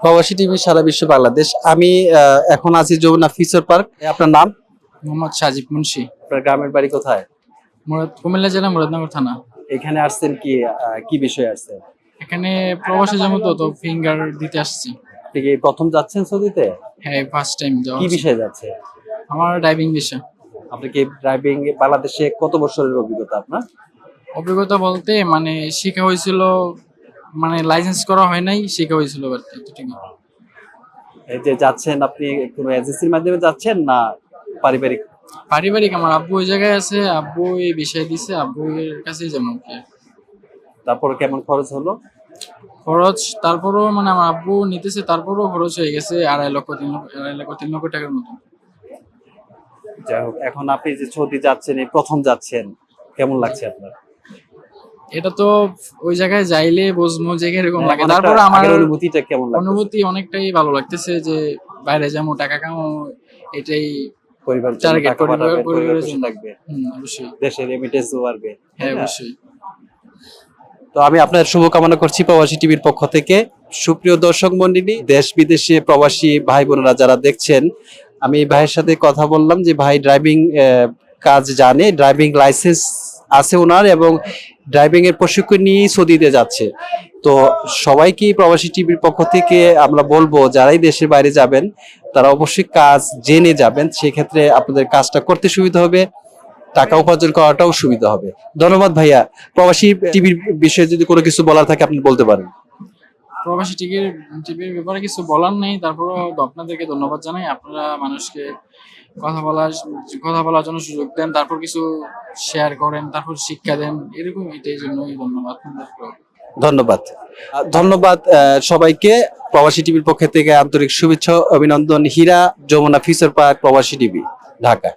প্রবাসী টিভি সারা বিশ্ব বাংলাদেশ। আমি এখন আছি যমুনা ফিউচার পার্ক। আপনার নাম? মোহাম্মদ সাজিব মুন্সি। আপনার গ্রামের বাড়ি কোথায়? কুমিল্লা জেলা মুরাদনগর থানা। এখানে আসছেন কি কি বিষয়ে আসছেন? এখানে প্রবাসী জমতো তো ফিঙ্গার দিতে আসছি। আপনি কি প্রথম যাচ্ছেন সৌদিতে? হ্যাঁ, ফার্স্ট টাইম যাওয়া। কি বিষয়ে যাচ্ছে? আমার ড্রাইভিং বিষয়। আপনি কি ড্রাইভিং বাংলাদেশে কত বছরের অভিজ্ঞতা আপনার? অভিজ্ঞতা বলতে মানে শেখা হয়েছিল, মানে লাইসেন্স করা হয় নাই, শেখা হয়েছিল বাট এতটুকু। এই যে যাচ্ছেন আপনি কোনো এজেন্সির মাধ্যমে যাচ্ছেন না পারিবারিক? পারিবারিক, আমার আব্বু ওই জায়গায় আছে, আব্বু এই বিষয় দিছে, আব্বু এর কাছেই যেমন কি তারপর কেমন খরচ হলো? খরচ। তারপরও মানে আমার আব্বু নিতেছে, তারপরও খরচ হয়ে গেছে 2.5 লক্ষ 3 লক্ষ টাকার মতো। যাই হোক, এখন আপনি যে সৌদি যাচ্ছেন, এই প্রথম যাচ্ছেন, কেমন লাগছে আপনার? এটা তো ওই জায়গায় যাইলে বুঝবো যে এরকম লাগে। অনেকটা তারপর আমার আগের অনুভূতিটা কেমন লাগছে? অনুভূতি অনেকটাই ভালো লাগতেছে যে বাইরে যাবো, টাকা কামাবো, এটাই পরিবারের জন্য টার্গেট। টাকা পাঠাবেন, পরিবার পরিবারের খুশি জন্য। থাকবে, অবশ্যই। দেশের রেমিটেন্সও বাড়বে, তাই হ্যাঁ, না? অবশ্যই। তো আমি আপনার শুভকামনা করছি প্রবাসী টিভির পক্ষ থেকে। সুপ্রিয় দর্শক মণ্ডলী, দেশ বিদেশে প্রবাসী ভাই বোনেরা যারা দেখছেন, আমি এই ভাইয়ের সাথে কথা বললাম যে ভাই ড্রাইভিং কাজ জানে, ড্রাইভিং লাইসেন্স আছে ওনার এবং ড্রাইভিং এর প্রশিক্ষণ নিয়েই সৌদিতে যাচ্ছে। তো সবাইকে প্রবাসী টিভির পক্ষ থেকে আমরা বলবো, যারাই দেশের বাইরে যাবেন তারা অবশ্যই কাজ জেনে যাবেন, সেক্ষেত্রে আপনাদের কাজটা করতে সুবিধা হবে, টাকা উপার্জন করাটাও সুবিধা হবে। ধন্যবাদ ভাইয়া। প্রবাসী টিভির বিষয়ে যদি কোনো কিছু বলার থাকে আপনি বলতে পারেন। প্রবাসী টিভির ব্যাপারে কিছু বলার নেই, তারপরও আপনাদেরকে ধন্যবাদ জানাই। আপনারা মানুষকে কথা বলার জন্য সুযোগ দেন, তারপর কিছু শেয়ার করেন, তারপর শিক্ষা দেন, এরকম এটাই জন্যই ধন্যবাদ আপনাদেরকে। ধন্যবাদ। ধন্যবাদ সবাইকে। প্রবাসী টিভির পক্ষ থেকে আন্তরিক শুভেচ্ছা অভিনন্দন। হীরা, যমুনা ফিউচার পার্ক, প্রবাসী টিভি, ঢাকা।